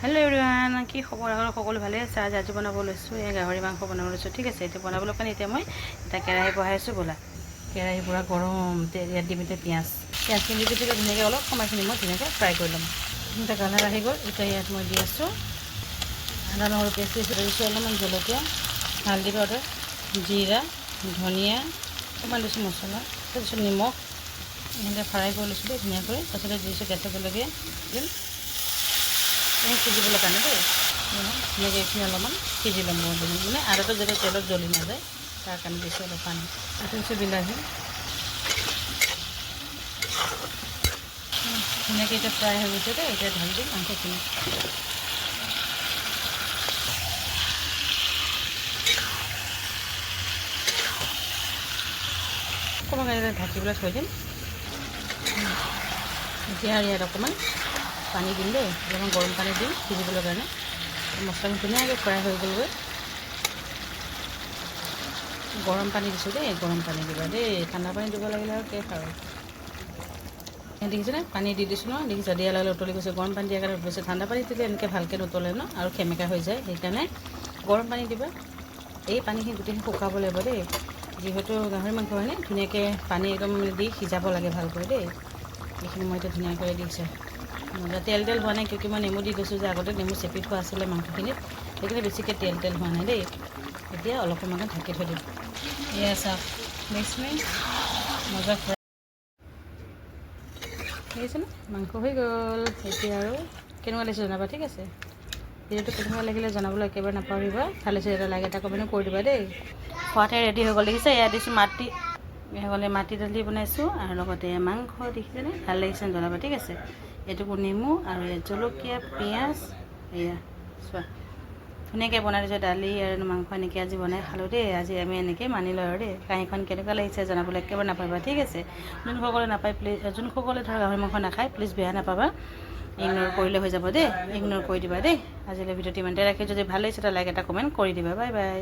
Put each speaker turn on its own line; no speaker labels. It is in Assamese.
हेलो एवरीवन কি খবৰ আৰু সকলো ভালে আছে আজি বনাব লৈছো এই গাহৰি মাংস বনাব লৈছো ঠিক আছে এটা বনাবলৈ কাৰণে এতিয়া মই এটা কেৰাহী বহাইছো বলা কেৰাহী পুৰা গৰম তেল দি মিতে পিয়াজ খিনি দি ধুনীয়াকৈ অলপ সময়খিনি মই ধুনীয়াকৈ ফ্ৰাই কৰি ল'ম এটা কালাৰ আহি গ'ল এতিয়া ইয়াত মই দি আছো আদা নহৰু পেষ্ট দিছো অলপমান জলকীয়া হালধি পাউডাৰ জিৰা ধনিয়া অকণমান দিছোঁ মছলা তাৰপিছত নিমখ এনেকৈ ফ্ৰাই কৰি লৈছোঁ ধুনীয়াকৈ তাৰপিছতে দিছোঁ কেঁচা জলকীয়া সিজিবলৈ কাৰণে দেই ধুনীয়াকৈ এইখিনি অলপমান সিজি ল'ম মানে আদাটো যাতে তেলত জ্বলি নাযায় তাৰ কাৰণে দিছোঁ অলপ পানী এইটো হৈছে বিলাহী ধুনীয়াকৈ এতিয়া ফ্ৰাই হৈ গৈছে দেই এতিয়া ঢালি দিম মাংসখিনি অকণমান ঢাকিবলৈ থৈ দিম এতিয়া ইয়াত অকণমান পানী দিম দেই অলপমান গৰম পানী দিম সিজিবলৈ কাৰণে মছলাখিনি ধুনীয়াকৈ ফ্ৰাই হৈ গ'লগৈ গৰম পানী দিছোঁ দেই গৰম পানী দিবা দেই ঠাণ্ডা পানী দিব লাগিলে আৰু কেক আৰু দেখিছেনে পানী দি দিছোঁ ন দেখিছা দিয়া লাগিলে উতলি গৈছে গৰম পানী দিয়াৰ কাৰণে উতলিছে ঠাণ্ডা পানী দিলে এনেকৈ ভালকৈ নুতলে ন আৰু সেমেকা হৈ যায় সেইকাৰণে গৰম পানী দিবা এই পানীখিনি গোটেইখিনি শুকাব লাগিব দেই যিহেতু গাহৰি মাংস হয়নে ধুনীয়াকৈ পানী একদম দি সিজাব লাগে ভালকৈ দেই এইখিনি মই এতিয়া ধুনীয়াকৈ দিছে তেল হোৱা নাই কিয় মই নেমু দি দিছোঁ যে আগতে নেমু চেপি থোৱা আছিলে মাংসখিনিত সেইকাৰণে বেছিকৈ তেল হোৱা নাই দেই এতিয়া অলপ সময়ত ঢাকি থৈ দিম এয়া চাওক নেক্সট মজা ফ্ৰাই দেখিছেনে মাংস হৈ গ'ল এতিয়া আৰু কেনেকুৱা লাগিছে জনাবা ঠিক আছে ভিডিঅ'টো কেনেকুৱা লাগিলে জনাবলৈ একেবাৰে নাপাহৰিবা ভাল লাগিছে এটা লাইক এটা কমেণ্ট কৰি দিবা দেই খোৱাতে ৰেডি হৈ গ'ল দেখিছে এয়া দিছোঁ মাটি দালি বনাইছোঁ আৰু লগতে মাংস দেখিছেনে ভাল লাগিছে জনাবা ঠিক আছে এইটুকু নেমু আৰু ইয়াত জলকীয়া পিঁয়াজ এয়া চোৱা ধুনীয়াকৈ বনাই দিছোঁ দালি আৰু মাংস এনেকৈ আজি বনাই খালোঁ দেই আজি আমি এনেকৈ মানি লওঁ আৰু দেই কাঁহীখন কেনেকুৱা লাগিছে জনাবলৈ একেবাৰে নাপাবা ঠিক আছে যোনসকলে নাপায় প্লিজ যোনসকলে ধৰক গাহৰি মাংস নাখায় প্লিজ বেয়া নাপাবা ইগন'ৰ কৰিলে হৈ যাব দেই ইগন'ৰ কৰি দিবা দেই আজিলৈ ভিডিঅ'টো ইমানতে ৰাখি যদি ভাল লাগিছে এটা লাইক এটা কমেণ্ট কৰি দিবা বাই বাই